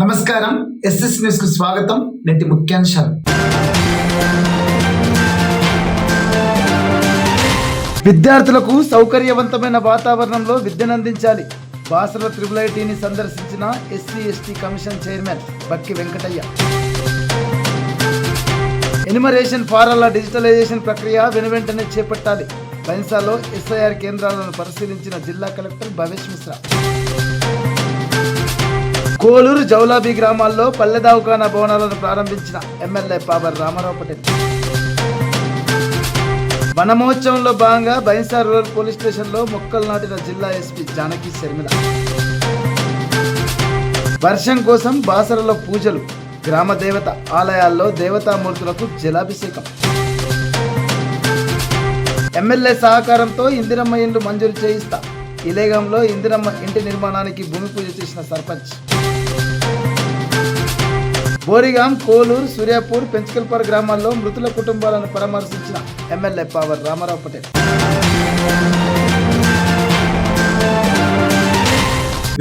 నమస్కారం. SS news కు స్వాగతం. నేటి ముఖ్యాంశాలు. విద్యార్థులకు సౌకర్యవంతమైన వాతావరణంలో విద్యనందించాలి. బాసర IIITని సందర్శించిన SC/ST commission chairman Bakki Venkataiah. Enumeration ఫారాల డిజిటలైజేషన్ ప్రక్రియ వెనువెంటనే చేపట్టాలి. బైన్సాలో SIR కేంద్రాలను పరిశీలించిన జిల్లా కలెక్టర్ భవేష్ మిశ్రా. కోలూరు జౌలాబీ గ్రామాల్లో పల్లె దవాఖానా భవనాలను ప్రారంభించిన ఎమ్మెల్యే పాబర్ రామారావు పటేల్. వనమహోత్సవంలో భాగంగా బైన్సా రూరల్ పోలీస్ స్టేషన్లో మొక్కలు నాటిన జిల్లా SP జానకి శర్మిల. వర్షం కోసం బాసరలో పూజలు. గ్రామ దేవత ఆలయాల్లో దేవతామూర్తులకు జలాభిషేకం. ఎమ్మెల్యే సహకారంతో ఇందిరమ్మ ఇండ్లు మంజూరు చేయిస్తా. ఇలేగంలో ఇందిరమ్మ ఇంటి నిర్మాణానికి భూమి పూజ చేసిన సర్పంచ్. బోరిగాం, కోలూరు, సూర్యాపూర్, పెంచకల్పార్ గ్రామాల్లో మృతుల కుటుంబాలను పరామర్శించిన ఎమ్మెల్యే పావర్ రామారావు పటేల్.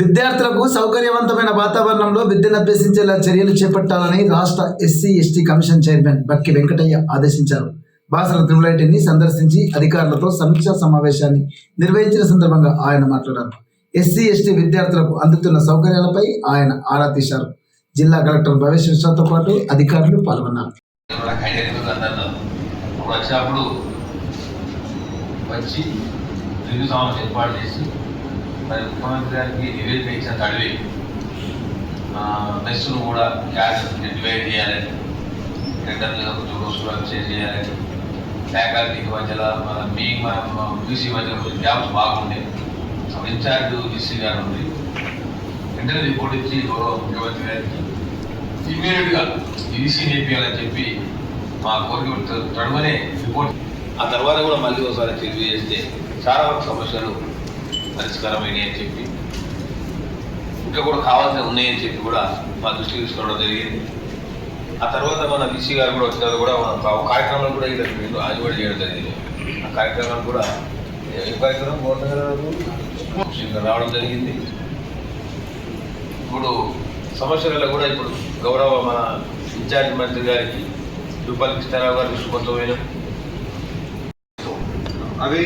విద్యార్థులకు సౌకర్యవంతమైన వాతావరణంలో విద్యనభ్యసించేలా చర్యలు చేపట్టాలని రాష్ట్ర SC/ST commission chairman Bakki Venkataiah ఆదేశించారు. బాసర IIITని సందర్శించి అధికారులతో సమీక్షా సమావేశాన్ని నిర్వహించిన సందర్భంగా ఆయన మాట్లాడారు. SC/ST విద్యార్థులకు అందుతున్న సౌకర్యాలపై ఆయన ఆరా తీశారు. జిల్లా కలెక్టర్ భవేష్ మిశ్రాతో పాటు అధికారులు పాల్గొన్నారు. వచ్చినప్పుడు వచ్చి రివ్యూ సమావేశం ఏర్పాటు చేసి మరి ముఖ్యమంత్రి గారికి నివేదిక ఇచ్చిన తడివి మెస్సును కూడా క్యారెక్టర్ డివైడ్ చేయాలని, టెండర్లు చేయాలని, ఫ్యాకల్టీకి మధ్యలో మన బీసీ మధ్యలో గ్యాప్స్ బాగుండే. ఇన్ఛార్జ్ DC గారు ఉంది. వెంటనే రిపోర్ట్ ఇచ్చి గౌరవ ముఖ్యమంత్రి గారికి ఇమీడియట్గా DC నేర్పియాలని చెప్పి మా కోరిక తడవనే రిపోర్ట్. ఆ తర్వాత కూడా మళ్ళీ ఒకసారి రివ్యూ చేస్తే చాలా వరకు సమస్యలు పరిష్కారమైనవి అని చెప్పి, ఇంకా కూడా కావాల్సిన ఉన్నాయని చెప్పి కూడా మా దృష్టికి తీసుకోవడం జరిగింది. ఆ తర్వాత మన DC గారు కూడా వచ్చిన కూడా కార్యక్రమాలు కూడా ఇక్కడ అది కూడా చేయడం జరిగింది. ఆ కార్యక్రమాలు కూడా ఏ కార్యక్రమం రావడం జరిగింది. ఇప్పుడు సమస్యలలో కూడా ఇప్పుడు గౌరవ మన ఇన్ఛార్జ్ మంత్రి గారికి రూపాయలు కృష్ణారావు గారు దృష్టికొత్తమైన అవి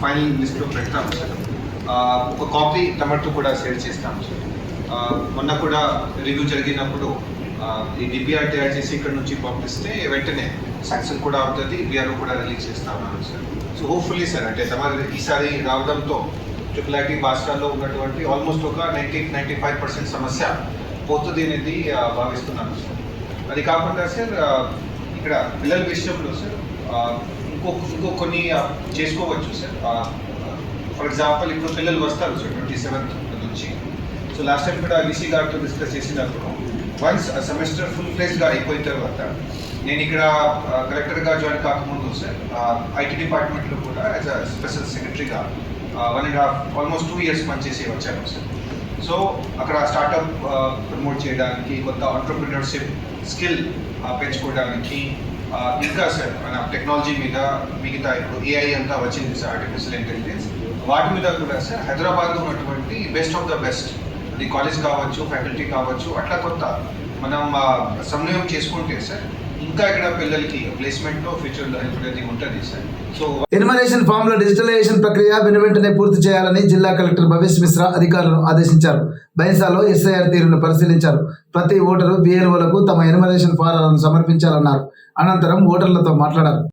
ఫైనల్ లిస్ట్లో పెడతాము సార్. ఒక కాపీ తమతో కూడా షేర్ చేస్తాము సార్. మొన్న కూడా రివ్యూ జరిగినప్పుడు ఈ DPR తయారు చేసి ఇక్కడ నుంచి పంపిస్తే వెంటనే శాంక్షన్ కూడా అవుతుంది, VRO కూడా రిలీజ్ చేస్తా ఉన్నాను సార్. సో హోప్ఫుల్లీ సార్ అంటే ఈసారి రావడంతో IIIT బాస్టాల్లో ఉన్నటువంటి ఆల్మోస్ట్ ఒక 90-95% సమస్య పోతుంది అనేది భావిస్తున్నాను సార్. అది కాకుండా సార్ ఇక్కడ పిల్లల విషయంలో సార్ ఇంకో కొన్ని చేసుకోవచ్చు సార్. ఫర్ ఎగ్జాంపుల్ ఇప్పుడు పిల్లలు వస్తారు సార్ 27th నుంచి. సో లాస్ట్ టైం కూడా DC గారితో డిస్కస్ చేసినప్పుడు వన్స్ సెమిస్టర్ ఫుల్ ఫ్లెజ్డ్గా అయిపోయిన తర్వాత నేను ఇక్కడ కలెక్టర్గా జాయిన్ కాకముందు సార్ IT డిపార్ట్మెంట్లో కూడా యాజ్ అ స్పెషల్ సెక్రటరీగా 1.5 ఆల్మోస్ట్ 2 years పనిచేసి వచ్చాను సార్. సో అక్కడ స్టార్టప్ ప్రమోట్ చేయడానికి, కొత్త ఆంటర్ప్రినర్షిప్ స్కిల్ పెంచుకోవడానికి, ఇంకా సార్ మన టెక్నాలజీ మీద మిగతా ఇప్పుడు AI అంతా వచ్చింది సార్, ఆర్టిఫిషియల్ ఇంటెలిజెన్స్, వాటి మీద కూడా సార్ హైదరాబాద్లో ఉన్నటువంటి బెస్ట్ ఆఫ్ ద బెస్ట్, అది కాలేజ్ కావచ్చు, ఫ్యాకల్టీ కావచ్చు, అట్లా కొత్త మనం సమన్వయం చేసుకుంటే సార్ ఇంకా ఇక్కడ పిల్లలకి ప్లేస్మెంట్లో ఫ్యూచర్లో హెల్ప్ అనేది ఉంటుంది సార్. సో ఎన్యుమరేషన్ ఫామ్ల డిజిటలైజేషన్ ప్రక్రియ వెనువెంటనే పూర్తి చేయాలని జిల్లా కలెక్టర్ భవేష్ మిశ్రా అధికారులను ఆదేశించారు. బైన్సాలో SIR తీరును పరిశీలించారు. ప్రతి ఓటరు BLOలకు తమ ఎన్యుమరేషన్ ఫారాలను సమర్పించాలన్నారు. అనంతరం ఓటర్లతో మాట్లాడారు.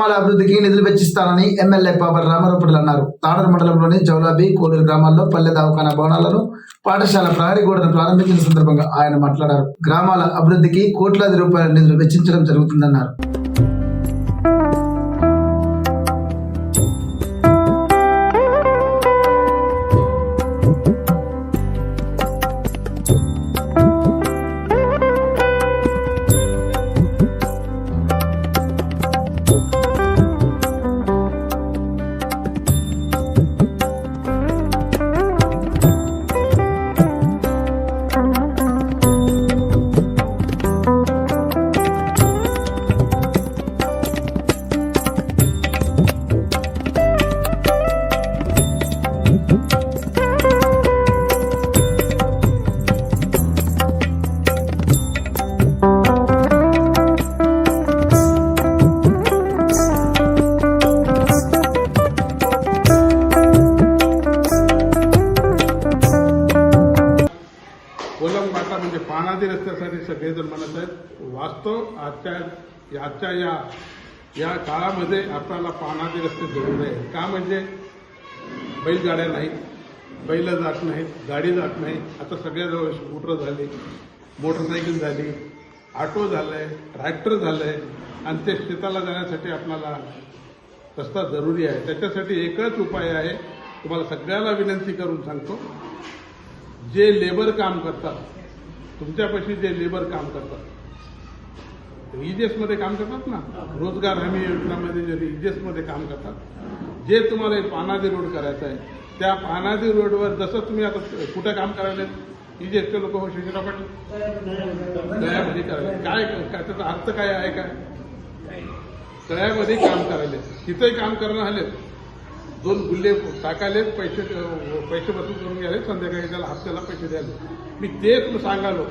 గ్రామాల అభివృద్ధికి నిధులు వెచ్చిస్తానని ఎమ్మెల్యే పాపర్ రామారావుపూడి అన్నారు. తాడూరు మండలంలోని జౌలాబి, కోడూరు గ్రామాల్లో పల్లె దవాఖానా భవనాలను, పాఠశాల ప్రహరీ గోడను ప్రారంభించిన సందర్భంగా ఆయన మాట్లాడారు. గ్రామాల అభివృద్ధికి కోట్లాది రూపాయల నిధులు వెచ్చించడం జరుగుతుందన్నారు. कोलम घाटा म्हणजे पानादी रस्त्यासाठी सगळेजण म्हणत आहेत. वास्तव आजच्या या काळामध्ये आपल्याला पानादी रस्ते जरूर आहे. का म्हणजे बैलगाड्या नाहीत, बैल जात नाहीत, गाडी जात नाही. आता सगळ्याजवळ स्कूटर झाली, मोटरसायकल झाली, ऑटो झालंय, ट्रॅक्टर झालंय आणि ते शेताला जाण्यासाठी आपल्याला रस्ता जरुरी आहे. त्याच्यासाठी एकच उपाय आहे, तुम्हाला सगळ्याला विनंती करून सांगतो. जे लेबर काम करतात, तुमच्यापाशी जे लेबर काम करतात, इजेसमध्ये काम करतात ना, रोजगार हमी योजनामध्ये जे इजेसमध्ये काम करतात, जे तुम्हाला पानादी रोड करायचा आहे, त्या पानादी रोडवर जसं तुम्ही आता कुठं काम करायला इजेसचे लोक हो शिक्षण तळ्यामध्ये करायला काय त्याचा अर्थ काय आहे? काय तळ्यामध्ये काम करायला तिथंही काम करणं आलेत, 2 गुल्हे टाकायलेत, पैसे वसूल करून घ्यायले, संध्याकाळी त्याला हप्त्याला पैसे द्यायले. मी तेच सांगालो,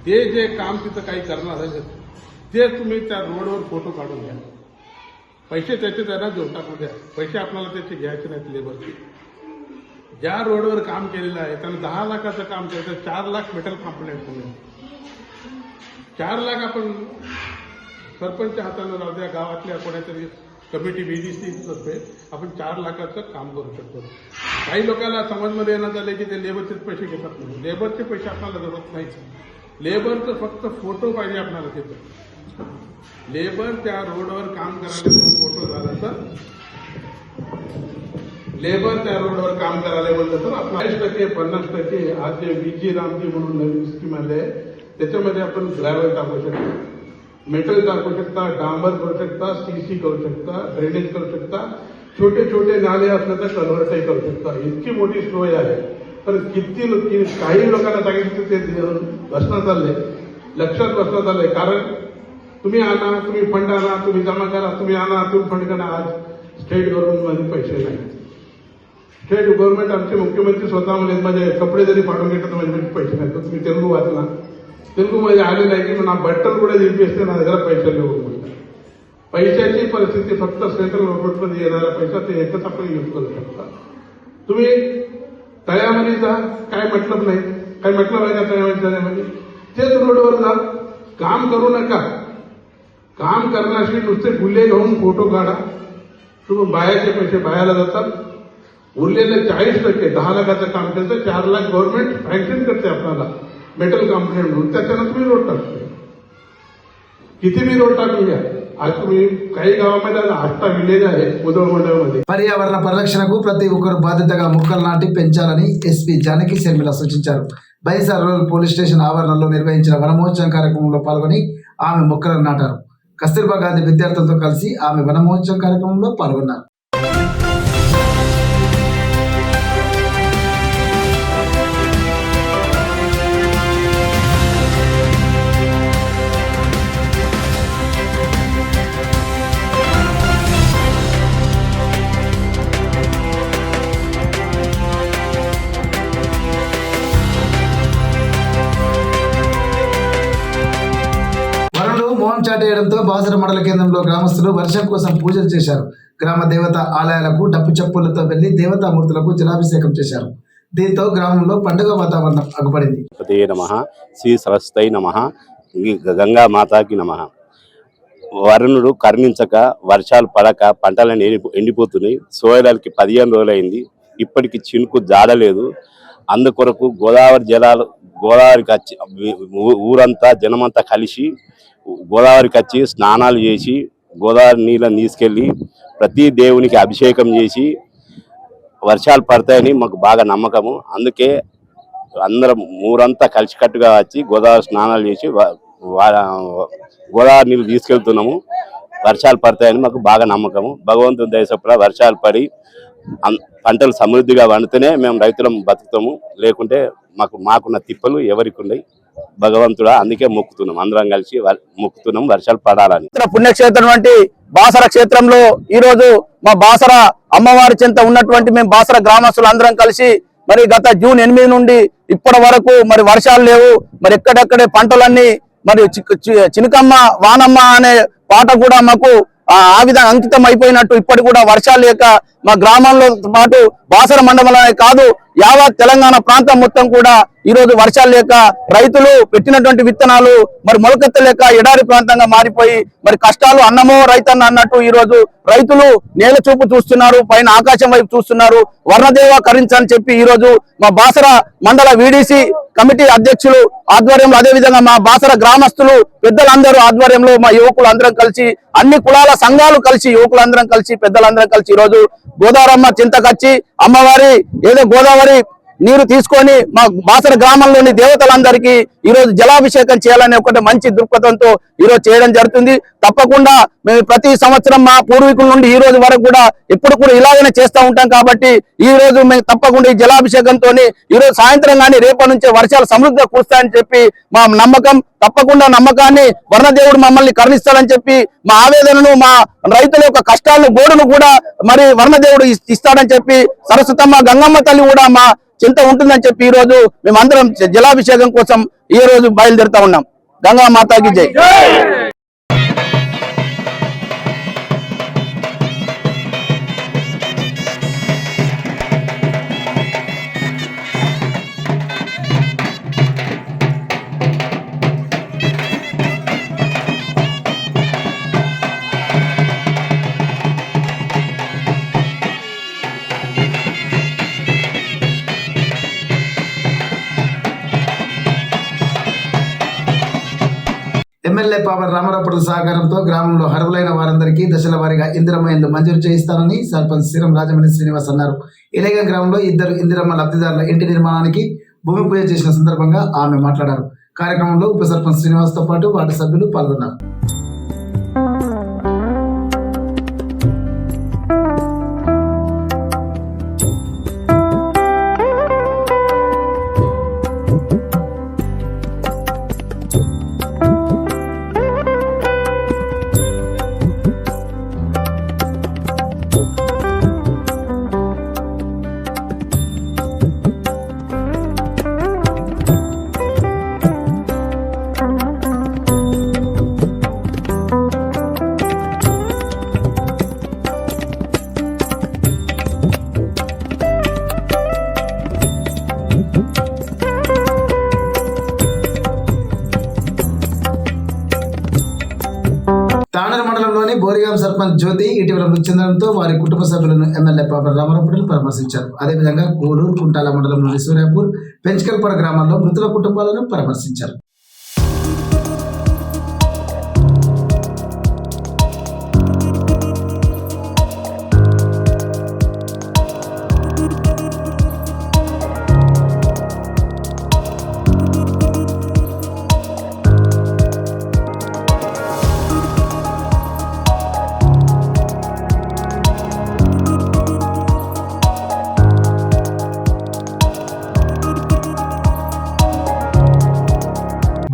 ते जे काम तिथं काही करणार आहे ते तुम्ही त्या रोडवर फोटो काढून घ्या. पैसे त्याचे त्यांना देऊन टाकून द्या. पैसे आपल्याला त्याचे घ्यायचे नाहीत. लेबरचे ज्या रोडवर काम केलेलं आहे त्यांना 10 लाखाचं काम केलं, 4 लाख मेटल कंप्लेंट तुम्ही 4 लाख आपण सरपंच हाताने राहू द्या, गावातल्या कोणातरी कमिटी बीडीसी तर्फे आपण 4 लाखाचं काम करू शकतो. काही लोकांना समजमध्ये येण्यात आले की ते लेबरचेच पैसे घेतात नाही. लेबरचे पैसे आपल्याला जरूरत नाही. लेबरचं फक्त फोटो पाहिजे आपल्याला. तिथं लेबर त्या रोडवर काम करायला फोटो झाला तर, लेबर त्या रोडवर काम करायला बोललं तर आपण 40%, 50% आज जे विजी रामजी म्हणून नवीन स्कीम आली आहे त्याच्यामध्ये आपण ग्रॅव्हल टाकू शकतो, मेटल टाकू शकता, डांबर करू शकता, सीसी करू शकता, ड्रेनेज करू शकता, छोटे छोटे नाले असले तर कन्व्हर्टही करू शकता. इतकी मोठी सोय आहे. पण काही लोकांना सांगितलं ते बसण्यात आलंय, लक्षात बसण्यात आलंय. कारण तुम्ही आणा, तुम्ही फंड आणा, तुम्ही जमा करा, तुम्ही आणा, तुम्ही फंड करा. आज स्टेट गव्हर्नमेंटमध्ये पैसे नाही. स्टेट गव्हर्नमेंट आमचे मुख्यमंत्री स्वतः म्हणजे माझे कपडे जरी पाडून घेतात म्हणजे पैसे नाही. तर तुम्ही तेलुगू वाचला, तेलुगूमध्ये आलेलं आहे की ना बट्टल కూడా దింపేస్తే నా దగ్గర पैसे లేవు. पैशाची परिस्थिती फक्त सेंट्रल गव्हर्नमेंटमध्ये येणारा पैसा ते एकच आपण यूज करू शकता. तुम्ही तळ्यामध्ये जा, काय मतलब नाही, काय मतलब आहे का तळ्यामध्ये जाण्यामध्ये? तेच रोडवर जा, काम करू नका. काम करण्याशी नुसते गुल्हे घेऊन फोटो काढा. तुम्ही बायाचे पैसे बायाला जातात. उरलेले 40%, 10 लाखाचं काम केलं तर 4 लाख गव्हर्नमेंट सँक्शन करते आपल्याला मेटल कंप्लेंट म्हणून. त्याच्यानं तुम्ही रोड टाकतो. किती बी रोड टाकून घ्या. आज तुम्ही काही गावामध्ये 8 విలేజ్ आहे ముదోల్ మండలంमध्ये. పర్యావరణ పరిరక్షణకు ప్రతి ఒక్కరు బాధ్యతగా మొక్కలు నాటి పెంచాలని ఎస్పీ జానకి శర్మిల సూచించారు. బైసా రూరల్ పోలీస్ స్టేషన్ ఆవరణలో నిర్వహించిన వనమహోత్సవం కార్యక్రమంలో పాల్గొని ఆమె మొక్కలను నాటారు. కస్తూర్బా గాంధీ విద్యార్థులతో కలిసి ఆమె వనమహోత్సవం కార్యక్రమంలో పాల్గొన్నారు. మోహం చాటేయడంతో బాసర మండల కేంద్రంలో గ్రామస్తులు వర్షం కోసం పూజలు చేశారు. గ్రామ దేవత ఆలయాలకు డప్పు చప్పులతో వెళ్లి దేవతామూర్తులకు జలాభిషేకం చేశారు. దీంతో గ్రామంలో పండుగ వాతావరణం అగుపడింది. నమః శ్రీ సరస్వతై నమః, గంగా మాతాకి నమః. వరుణుడు కరుణించక వర్షాలు పడక పంటలన్నీ ఎండిపోతున్నాయి. సోయరాలకి 15 రోజులైంది, ఇప్పటికి చినుకు జాడలేదు. అందుకొరకు గోదావరి జలాలు గోదావరికి వచ్చి ఊరంతా జనమంతా కలిసి గోదావరికి వచ్చి స్నానాలు చేసి గోదావరి నీళ్ళని తీసుకెళ్ళి ప్రతి దేవునికి అభిషేకం చేసి వర్షాలు పడతాయని మాకు బాగా నమ్మకము. అందుకే అందరం ఊరంతా కలిసికట్టుగా వచ్చి గోదావరి స్నానాలు చేసి గోదావరి నీళ్ళు తీసుకెళ్తున్నాము. వర్షాలు పడతాయని మాకు బాగా నమ్మకము. భగవంతుని దయ చొప్పున వర్షాలు పడి పంటలు సమృద్ధిగా పండితేనే మేము రైతులం బతుకుతాము, లేకుంటే మాకున్న తిప్పలు ఎవరికి ఉన్నాయి. భగవంతుడా అందుకే మొక్కుతున్నాం, అందరం కలిసి మొక్కుతున్నాం వర్షాలు పడాలని. పుణ్యక్షేత్రం వంటి బాసర క్షేత్రంలో ఈ రోజు మా బాసర అమ్మవారి చెంత ఉన్నటువంటి మేము బాసర గ్రామస్తులు అందరం కలిసి మరి గత జూన్ 8 నుండి ఇప్పటి వరకు మరి వర్షాలు లేవు. మరి ఎక్కడెక్కడే పంటలన్నీ మరి చినుకమ్మ వానమ్మ అనే పాట కూడా మాకు ఆ విధంగా అంకితం అయిపోయినట్టు ఇప్పటి కూడా వర్షాలు లేక మా గ్రామంలో పాటు బాసర మండలమే కాదు యావత్ తెలంగాణ ప్రాంతం మొత్తం కూడా ఈ రోజు వర్షాలు లేక రైతులు పెట్టినటువంటి విత్తనాలు మరి మొలకెత్తలేక ఎడారి ప్రాంతంగా మారిపోయి మరి కష్టాలు అన్నమో రైతన్న అన్నట్టు ఈ రోజు రైతులు నేల చూపు చూస్తున్నారు, పైన ఆకాశం వైపు చూస్తున్నారు. వర్ణదేవ కరించని చెప్పి ఈ రోజు మా బాసర మండల వీడీసీ కమిటీ అధ్యక్షులు ఆధ్వర్యంలో, అదే విధంగా మా బాసర గ్రామస్తులు పెద్దలందరూ ఆధ్వర్యంలో మా యువకులు అందరం కలిసి అన్ని కులాల సంఘాలు కలిసి యువకులందరం కలిసి పెద్దలందరం కలిసి ఈ రోజు గోదావరమ్మ చింతకచ్చి అమ్మవారి ఏదో గోదావరి నీరు తీసుకొని మా బాసర గ్రామంలోని దేవతలందరికీ ఈ రోజు జలాభిషేకం చేయాలనే ఒక మంచి దృక్పథంతో ఈ రోజు చేయడం జరుగుతుంది. తప్పకుండా మేము ప్రతి సంవత్సరం మా పూర్వీకుల నుండి ఈ రోజు వరకు కూడా ఎప్పుడు కూడా ఇలాగనే చేస్తూ ఉంటాం. కాబట్టి ఈ రోజు మేము తప్పకుండా ఈ జలాభిషేకంతో ఈ రోజు సాయంత్రం కానీ రేపటి నుంచే వర్షాలు సమృద్ధిగా కురుస్తాయని చెప్పి మా నమ్మకం. తప్పకుండా నమ్మకాన్ని వర్ణదేవుడు మమ్మల్ని కరుణిస్తాడని చెప్పి మా ఆవేదనను మా రైతుల యొక్క కష్టాలను గోడును కూడా మరి వర్ణదేవుడు ఇస్తాడని చెప్పి సరస్వతమ్మ గంగమ్మ తల్లి కూడా మా చింత ఉంటుందని చెప్పి ఈ రోజు మేమందరం జలాభిషేకం కోసం ఈ రోజు బయలుదేరుతా ఉన్నాం. గంగా మాతాకి జై. ఎమ్మెల్యే పావర్ రామారావుపట్ల సహకారంతో గ్రామంలో అర్హులైన వారందరికీ దశల వారీగా ఇందిరమ్మ ఇళ్లు మంజూరు చేయిస్తానని సర్పంచ్ శ్రీరం రాజమణి శ్రీనివాస్ అన్నారు. ఇలేగం గ్రామంలో 2 ఇందిరమ్మ లబ్ధిదారుల ఇంటి నిర్మాణానికి భూమి పూజ చేసిన సందర్భంగా ఆమె మాట్లాడారు. కార్యక్రమంలో ఉప సర్పంచ్ శ్రీనివాస్ తో పాటు వార్డు సభ్యులు పాల్గొన్నారు. తాండూరు మండలంలోని బోరిగాం సర్పంచ్ జ్యోతి ఇటీవల మృతి చెందడంతో వారి కుటుంబ సభ్యులను ఎమ్మెల్యే పాపర్ రామారావుపట్ల పరామర్శించారు. అదేవిధంగా కోలూరు, కుంటాల మండలంలోని సూర్యాపూర్, పెంచకల్పడ గ్రామాల్లో మృతుల కుటుంబాలను పరామర్శించారు.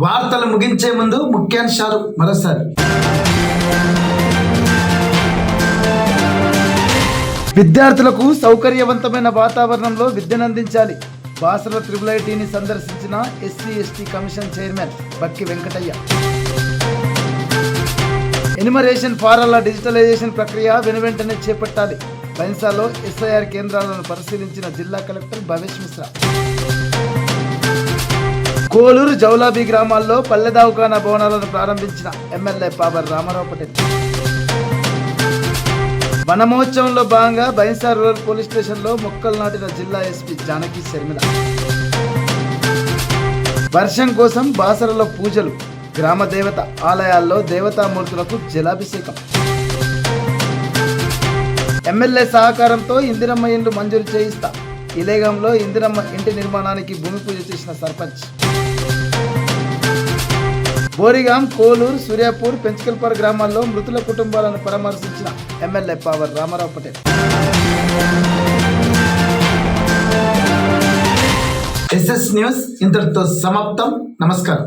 వార్తలు ముగించే ముందు ముఖ్యాంశాలు మరోసారి. విద్యార్థులకు సౌకర్యవంతమైన వాతావరణంలో విద్యనందించాలి. బాసర IIITని సందర్శించిన SC/ST commission chairman Bakki Venkataiah. Enumeration ఫారాల డిజిటలైజేషన్ ప్రక్రియ వెనువెంటనే చేపట్టాలి. బైన్సాలో SIR కేంద్రాలను పరిశీలించిన జిల్లా కలెక్టర్ భవేష్ మిశ్రా. కోలూరు జౌలాబీ గ్రామాల్లో పల్లె దవాఖానా భవనాలను ప్రారంభించిన ఎమ్మెల్యే పాబర్ రామారావు పటేల్. వనమహోత్సవంలో భాగంగా బైన్సా రూరల్ పోలీస్ స్టేషన్లో మొక్కలు నాటిన జిల్లా ఎస్పీ జానకి శర్మిల. వర్షం కోసం బాసరలో పూజలు, గ్రామ దేవత ఆలయాల్లో దేవతామూర్తులకు జలాభిషేకం. ఎమ్మెల్యే సహకారంతో ఇందిరమ్మ ఇండ్లు మంజూరు చేయిస్తా, ఇలేగంలో ఇందిరమ్మ ఇంటి నిర్మాణానికి భూమి పూజ చేసిన సర్పంచ్. బోరిగాం, కోలూరు, సూర్యాపూర్, పెంచకల్పాడు గ్రామాల్లో మృతుల కుటుంబాలను పరామర్శించిన MLA Pawar Ramarao Patel. SS news ఇంతటితో సమాప్తం. నమస్కారం.